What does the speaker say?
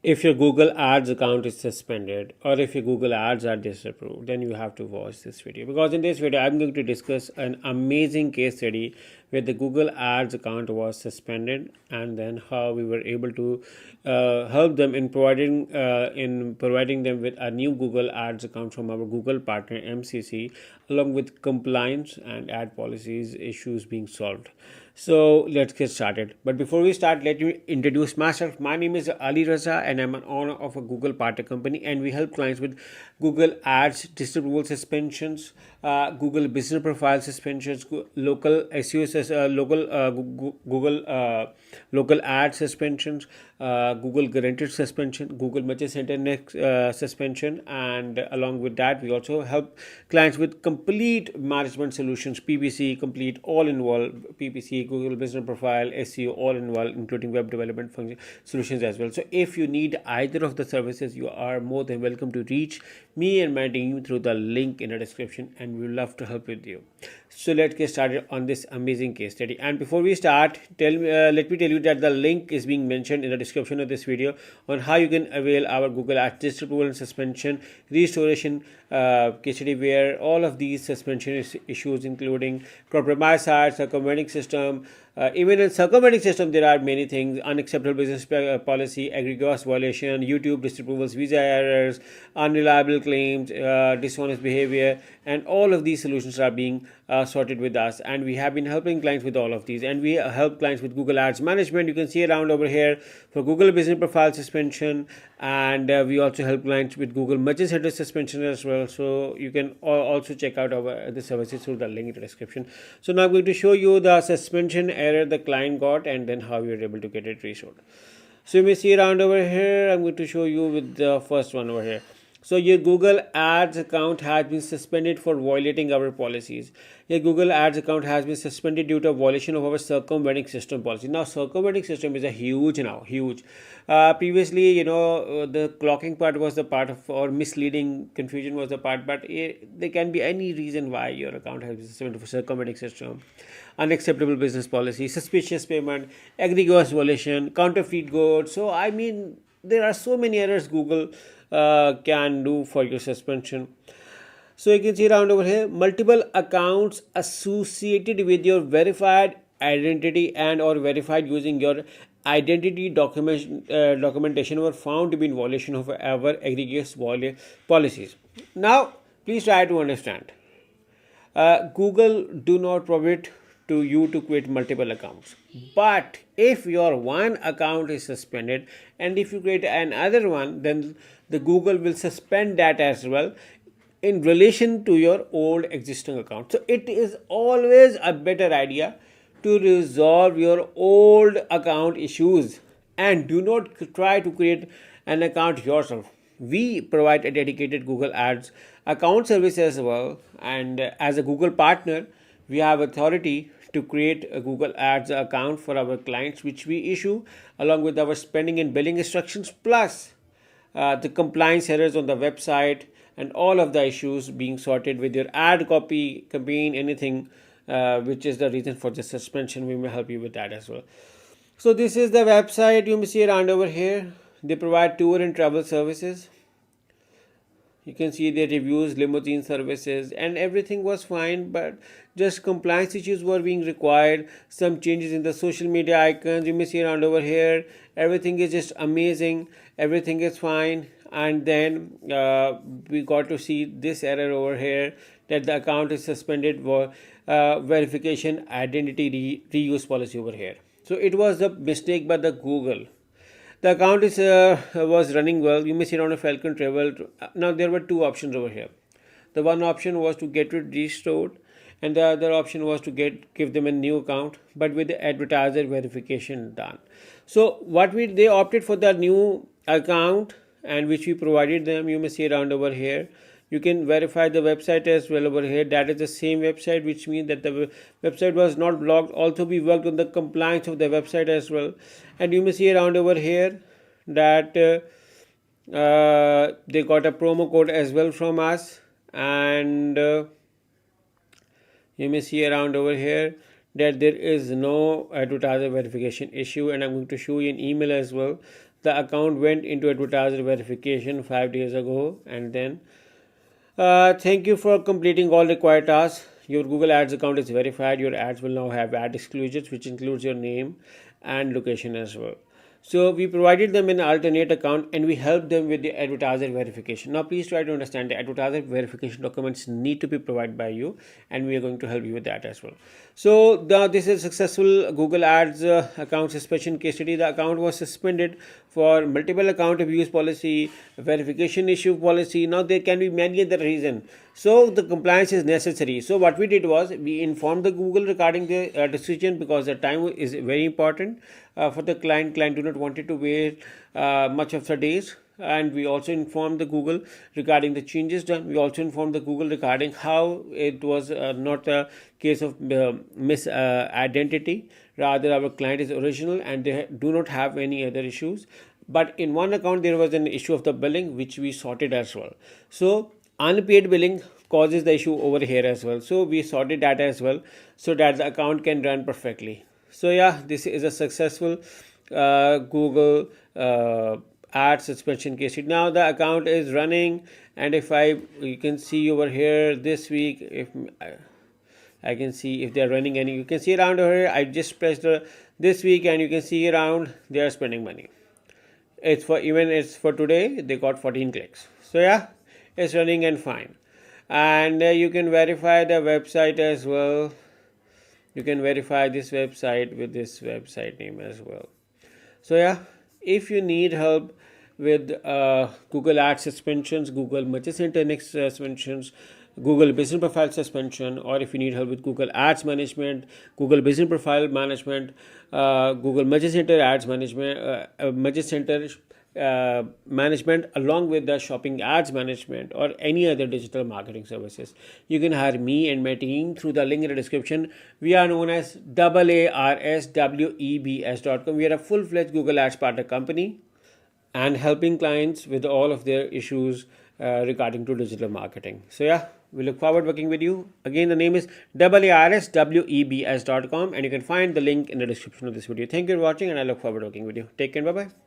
If your Google Ads account is suspended or if your Google Ads are disapproved, then you have to watch this video, because in this video I'm going to discuss an amazing case study where the Google Ads account was suspended, and then how we were able to help them in providing them with a new Google Ads account from our Google partner MCC, along with compliance and ad policies issues being solved. So let's get started. But before we start, let me introduce myself. My name is Ali Raza, and I'm an owner of a Google partner company, and we help clients with Google Ads disapproval suspensions, Google business profile suspensions, local SEO, local ad suspensions, Google guaranteed suspension, Google Merchant Center next suspension, and along with that, we also help clients with complete management solutions, PPC, complete all-in-one PPC, Google Business Profile, SEO, all-in-one, including web development function solutions as well. So if you need either of the services, you are more than welcome to reach me and my team through the link in the description, and we would love to help with you. So let's get started on this amazing case study. And before we start, let me tell you that the link is being mentioned in the description of this video on how you can avail our Google Ads disapproval and suspension restoration case study, where all of these suspension issues, including compromised sites, circumventing system. Even in circumventing system, there are many things: unacceptable business policy, egregious violation, YouTube disapprovals, visa errors, unreliable claims, dishonest behavior, and all of these solutions are being sorted with us. And we have been helping clients with all of these. And we help clients with Google Ads management. You can see around over here for Google business profile suspension, and we also help clients with Google Merchant Center suspension as well. So you can also check out our the services through the link in the description. So now I'm going to show you the suspension error the client got, and then how you're able to get it restored. So you may see around over here, I'm going to show you with the first one over here. So your Google Ads account has been suspended for violating our policies. Your Google Ads account has been suspended due to a violation of our circumventing system policy. Now, circumventing system is a huge. Previously, the clocking part was the part of, or misleading confusion was the part, but there can be any reason why your account has been suspended for circumventing system, unacceptable business policy, suspicious payment, egregious violation, counterfeit goods. So, I mean, there are so many errors Google can do for your suspension. So you can see around over here, multiple accounts associated with your verified identity and or verified using your identity documentation were found to be in violation of our egregious policies. Now, please try to understand. Google do not prohibit to you to create multiple accounts, but if your one account is suspended and if you create another one, then the Google will suspend that as well in relation to your old existing account. So it is always a better idea to resolve your old account issues, and do not try to create an account yourself. We provide a dedicated Google Ads account service as well, and as a Google partner, we have authority to create a Google Ads account for our clients, which we issue along with our spending and billing instructions, plus the compliance errors on the website, and all of the issues being sorted with your ad copy, campaign, anything which is the reason for the suspension. We may help you with that as well. So this is the website. You may see around over here. They provide tour and travel services. You can see their reviews, limousine services, and everything was fine, but just compliance issues were being required. Some changes in the social media icons. You may see around over here. Everything is just amazing. Everything is fine. And then we got to see this error over here, that the account is suspended for verification identity reuse policy over here. So it was a mistake by the Google. The account was running well. You may see on a Falcon Travel. Now there were two options over here. The one option was to get it restored, and the other option was to give them a new account, but with the advertiser verification done. So they opted for the new account, and which we provided them. You may see around over here. You can verify the website as well over here. That is the same website, which means that the website was not blocked. Also, we worked on the compliance of the website as well. And you may see around over here that they got a promo code as well from us. And you may see around over here that there is no advertiser verification issue. And I'm going to show you an email as well. the account went into advertiser verification 5 days ago, and then thank you for completing all required tasks. Your Google Ads account is verified. Your ads will now have ad exclusions, which includes your name and location as well. So we provided them an alternate account and we helped them with the advertiser verification. Now please try to understand the advertiser verification documents need to be provided by you, and we are going to help you with that as well. So this is successful Google Ads account suspension case study. The account was suspended for multiple account abuse policy, verification issue policy. Now there can be many other reasons. So the compliance is necessary. So what we did was we informed the Google regarding the decision, because the time is very important for the client. Client do not wanted to wait much of the days. And we also informed the Google regarding the changes done. We also informed the Google regarding how it was not a case of misidentity. Rather, our client is original and they do not have any other issues. But in one account, there was an issue of the billing, which we sorted as well. So unpaid billing causes the issue over here as well. So we sorted that as well, so that the account can run perfectly. So yeah, this is a successful Google ad suspension case. Now the account is running, and if you can see over here this week, if I can see if they are running any, you can see around here. I just pressed this week, and you can see around they are spending money. It's for today, they got 14 clicks. So yeah, it's running and fine. And you can verify the website as well. You can verify this website with this website name as well. So yeah, if you need help with Google Ads suspensions, Google Merchant Center suspensions, Google Business Profile suspension, or if you need help with Google Ads management, Google Business Profile management, Google Merchant Center Ads management, Merchant Center management, along with the shopping ads management or any other digital marketing services, you can hire me and my team through the link in the description. We are known as AARSWEBS.com. We are a full-fledged Google Ads partner company and helping clients with all of their issues regarding to digital marketing. So yeah, we look forward working with you. Again, the name is AARSWEBS.com, and you can find the link in the description of this video. Thank you for watching, and I look forward to working with you. Take care. Bye-bye.